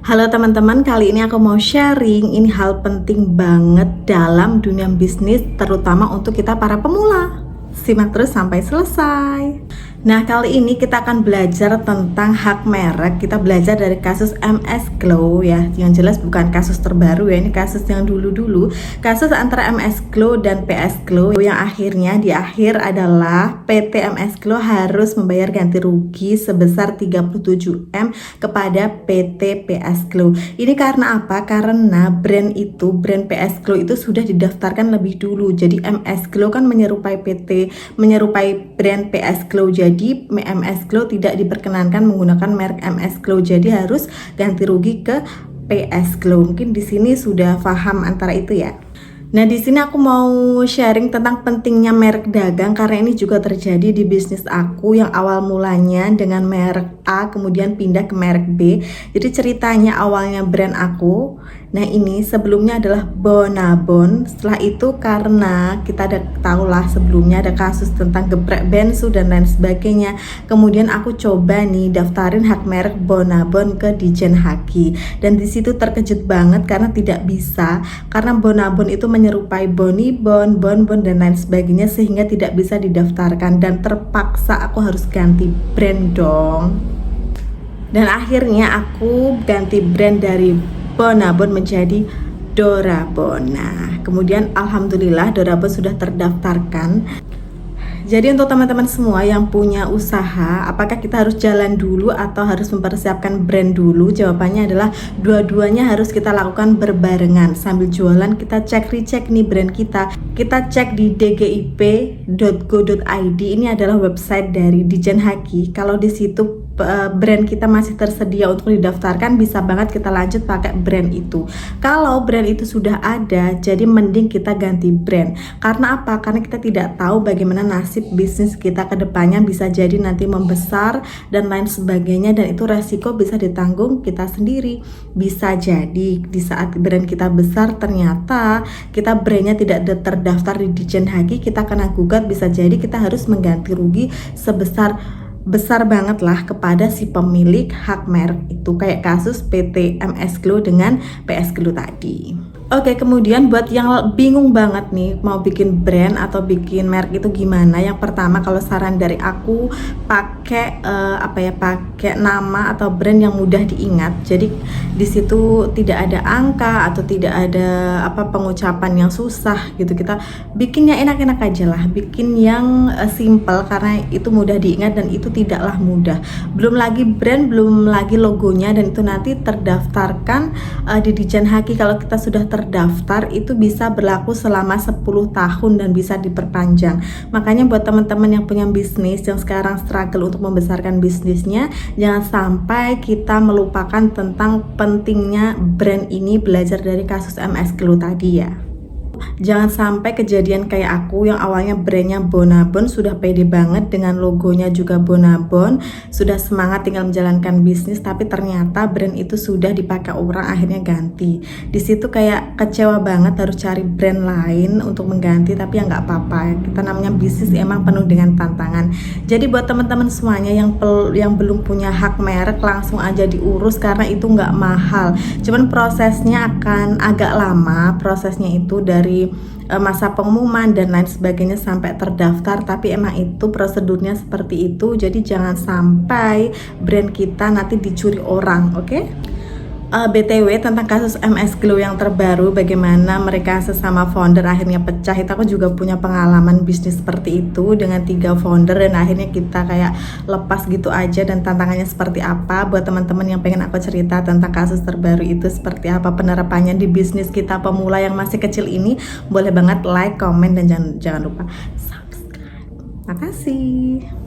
Halo teman-teman, kali ini aku mau sharing, ini hal penting banget dalam dunia bisnis, terutama untuk kita para pemula. Simak terus sampai selesai. Nah, kali ini kita akan belajar tentang hak merek. Kita belajar dari kasus MS Glow ya. Yang jelas bukan kasus terbaru ya, ini kasus yang dulu-dulu. Kasus antara MS Glow dan PS Glow yang akhirnya di akhir adalah PT MS Glow harus membayar ganti rugi sebesar 37M kepada PT PS Glow. Ini karena apa? Karena brand PS Glow itu sudah didaftarkan lebih dulu. Jadi MS Glow kan menyerupai brand PS Glow. Jadi MS Glow tidak diperkenankan menggunakan merek MS Glow. Jadi harus ganti rugi ke PS Glow. Mungkin di sini sudah paham antara itu ya. Nah, di sini aku mau sharing tentang pentingnya merek dagang karena ini juga terjadi di bisnis aku yang awal mulanya dengan merek A kemudian pindah ke merek B. Jadi ceritanya awalnya brand aku, nah ini sebelumnya adalah Bonabon. Setelah itu karena kita tahulah sebelumnya ada kasus tentang geprek bensu dan lain sebagainya. Kemudian aku coba nih daftarin hak merek Bonabon ke Dijen Haki. Dan di situ terkejut banget karena tidak bisa, karena Bonabon itu menyerupai Bonibon, Bonbon dan lain sebagainya sehingga tidak bisa didaftarkan dan terpaksa aku harus ganti brand dong. Dan akhirnya aku ganti brand dari Bonabon menjadi Dorabon. Nah, kemudian alhamdulillah Dorabon sudah terdaftarkan. Jadi untuk teman-teman semua yang punya usaha, apakah kita harus jalan dulu atau harus mempersiapkan brand dulu? Jawabannya adalah dua-duanya harus kita lakukan berbarengan. Sambil jualan kita recheck nih brand kita. Kita cek di dgip.go.id. Ini adalah website dari Dijen Haki. Kalau di situ brand kita masih tersedia untuk didaftarkan, bisa banget kita lanjut pakai brand itu. Kalau brand itu sudah ada, jadi mending kita ganti brand. Karena apa? Karena kita tidak tahu bagaimana nasib bisnis kita ke depannya, bisa jadi nanti membesar dan lain sebagainya, dan itu resiko bisa ditanggung kita sendiri. Bisa jadi di saat brand kita besar ternyata kita brandnya tidak terdaftar di Dijen Haki, kita kena gugat, bisa jadi kita harus mengganti rugi besar banget lah kepada si pemilik hak merek itu, kayak kasus PT MS Glow dengan PS Glow tadi. Oke, kemudian buat yang bingung banget nih mau bikin brand atau bikin merek itu gimana? Yang pertama, kalau saran dari aku pakai pakai nama atau brand yang mudah diingat. Jadi di situ tidak ada angka atau tidak ada pengucapan yang susah gitu. Kita bikinnya enak-enak aja lah, bikin yang simple karena itu mudah diingat dan itu tidaklah mudah. Belum lagi brand, belum lagi logonya, dan itu nanti terdaftarkan di Dijen Haki. Kalau kita sudah terdaftar itu bisa berlaku selama 10 tahun dan bisa diperpanjang. Makanya buat teman-teman yang punya bisnis yang sekarang struggle untuk membesarkan bisnisnya, jangan sampai kita melupakan tentang pentingnya brand ini, belajar dari kasus MS Glow tadi ya. Jangan sampai kejadian kayak aku yang awalnya brandnya Bonabon, sudah pede banget dengan logonya juga Bonabon, sudah semangat tinggal menjalankan bisnis, tapi ternyata brand itu sudah dipakai orang, akhirnya ganti. Di situ kayak kecewa banget, harus cari brand lain untuk mengganti, tapi ya nggak apa-apa. Kita namanya bisnis emang penuh dengan tantangan. Jadi buat teman-teman semuanya yang belum punya hak merek, langsung aja diurus karena itu nggak mahal. Cuman prosesnya akan agak lama, prosesnya itu dari masa pengumuman dan lain sebagainya sampai terdaftar, tapi emang itu prosedurnya seperti itu. Jadi jangan sampai brand kita nanti dicuri orang, oke? BTW tentang kasus MS Glow yang terbaru, bagaimana mereka sesama founder akhirnya pecah, itu aku juga punya pengalaman bisnis seperti itu dengan 3 founder dan akhirnya kita kayak lepas gitu aja. Dan tantangannya seperti apa, buat teman-teman yang pengen aku cerita tentang kasus terbaru itu seperti apa penerapannya di bisnis kita pemula yang masih kecil ini, boleh banget like, komen, dan jangan lupa subscribe. Makasih.